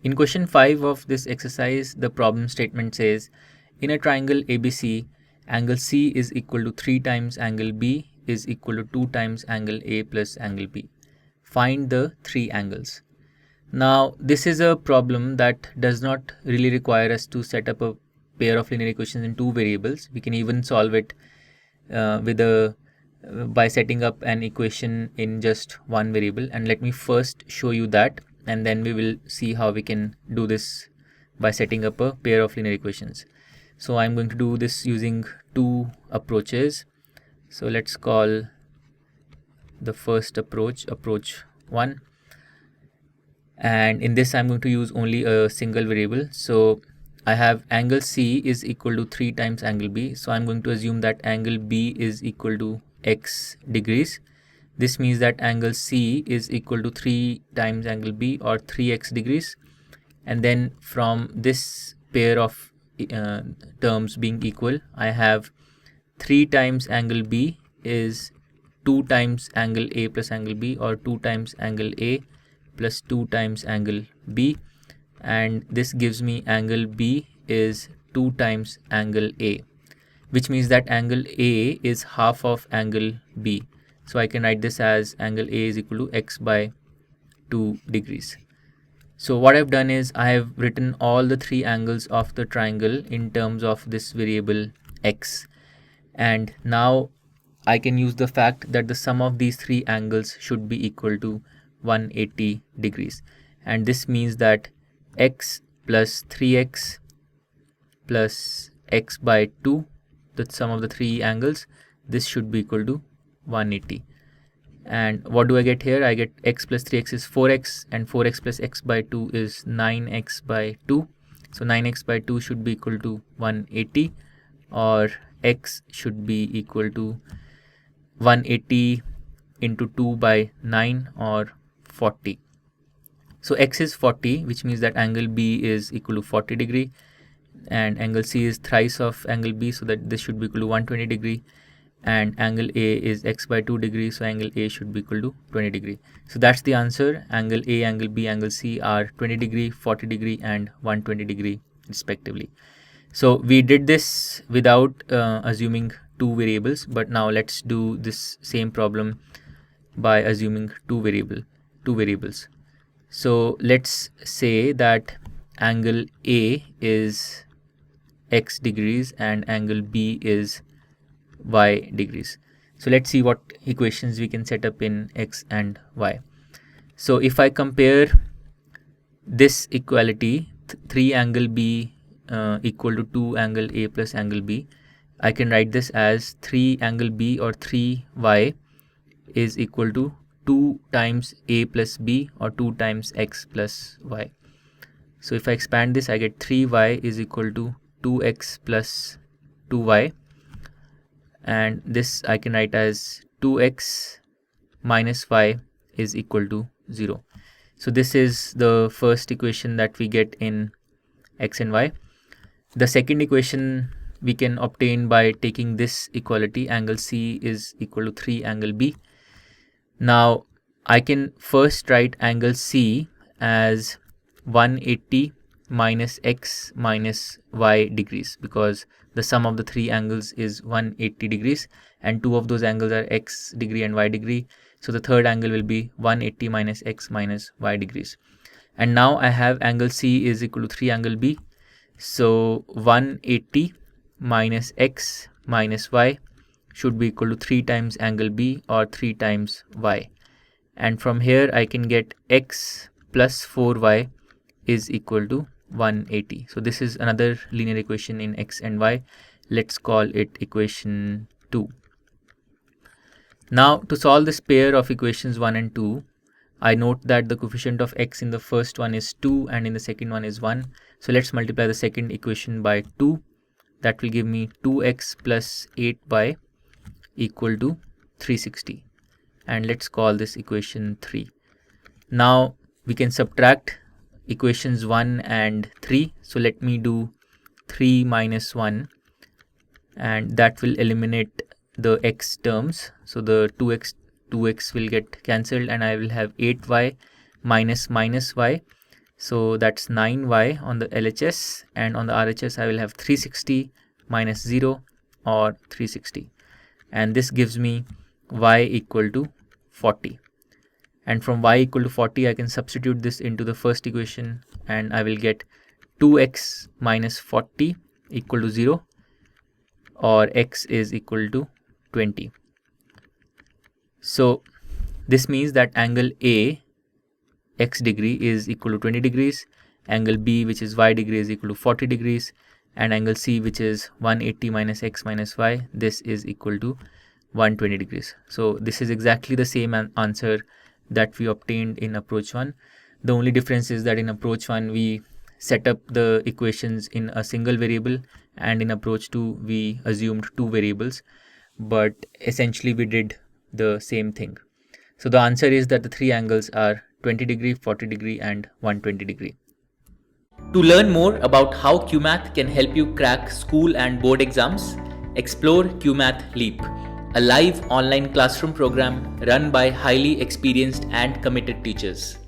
In question 5 of this exercise, the problem statement says, in a triangle ABC, angle C is equal to 3 times angle B is equal to 2 times angle A plus angle B. Find the three angles. Now, this is a problem that does not really require us to set up a pair of linear equations in two variables. We can even solve it by setting up an equation in just one variable, and let me first show you that, and then we will see how we can do this by setting up a pair of linear equations. So I'm going to do this using two approaches. So let's call the first approach 1, and in this I'm going to use only a single variable. So I have angle C is equal to 3 times angle B. So I'm going to assume that angle B is equal to x degrees. This means that angle C is equal to 3 times angle B, or 3x degrees. And then from this pair of terms being equal, I have 3 times angle B is 2 times angle A plus angle B, or 2 times angle A plus 2 times angle B. And this gives me angle B is 2 times angle A, which means that angle A is half of angle B. So I can write this as angle A is equal to x by 2 degrees. So what I've done is I have written all the three angles of the triangle in terms of this variable x. And now I can use the fact that the sum of these three angles should be equal to 180 degrees. And this means that x plus 3x plus x by 2, the sum of the three angles, this should be equal to 180. And what do I get here? I get x plus 3x is 4x, and 4x plus x by 2 is 9x by 2. So 9x by 2 should be equal to 180, or x should be equal to 180 into 2 by 9, or 40. So x is 40, which means that angle B is equal to 40 degree, and angle C is thrice of angle B, so that this should be equal to 120 degree, and angle A is x by 2 degrees, so angle A should be equal to 20 degree. So that's the answer. Angle A, angle B, angle C are 20 degree, 40 degree and 120 degree respectively. So we did this without assuming two variables, but now let's do this same problem by assuming two variables. So let's say that angle A is x degrees and angle B is y degrees. So let's see what equations we can set up in x and y. So if I compare this equality, 3 angle B equal to 2 angle A plus angle B, I can write this as 3 angle B, or 3y, is equal to 2 times A plus B, or 2 times x plus y. So if I expand this, I get 3y is equal to 2x plus 2y, and this I can write as 2x minus y is equal to 0. So this is the first equation that we get in x and y. The second equation we can obtain by taking this equality, angle C is equal to 3 angle B. Now I can first write angle C as 180 minus x minus y degrees, because the sum of the three angles is 180 degrees, and two of those angles are x degree and y degree. So the third angle will be 180 minus x minus y degrees. And now I have angle C is equal to 3 angle B. So 180 minus x minus y should be equal to 3 times angle B, or 3 times y. And from here I can get x plus 4y is equal to 180. So this is another linear equation in x and y. Let's call it equation 2. Now to solve this pair of equations 1 and 2, I note that the coefficient of x in the first one is 2 and in the second one is 1. So let's multiply the second equation by 2. That will give me 2x plus 8y equal to 360. And let's call this equation 3. Now we can subtract equations 1 and 3. So let me do 3 minus 1, and that will eliminate the x terms. So the 2x will get cancelled, and I will have 8y minus y, So that's 9y on the LHS, and on the RHS I will have 360 minus 0 or 360, and this gives me y equal to 40. And from y equal to 40 I can substitute this into the first equation, and I will get 2x minus 40 equal to 0, or x is equal to 20. So this means that angle A, x degree, is equal to 20 degrees, angle B, which is y degree, is equal to 40 degrees, and angle C, which is 180 minus x minus y, this is equal to 120 degrees. So this is exactly the same answer that we obtained in approach 1. The only difference is that in approach 1 we set up the equations in a single variable, and in approach 2 we assumed two variables, but essentially we did the same thing. So the answer is that the three angles are 20 degree, 40 degree and 120 degree. To learn more about how QMath can help you crack school and board exams, explore QMath Leap, a live online classroom program run by highly experienced and committed teachers.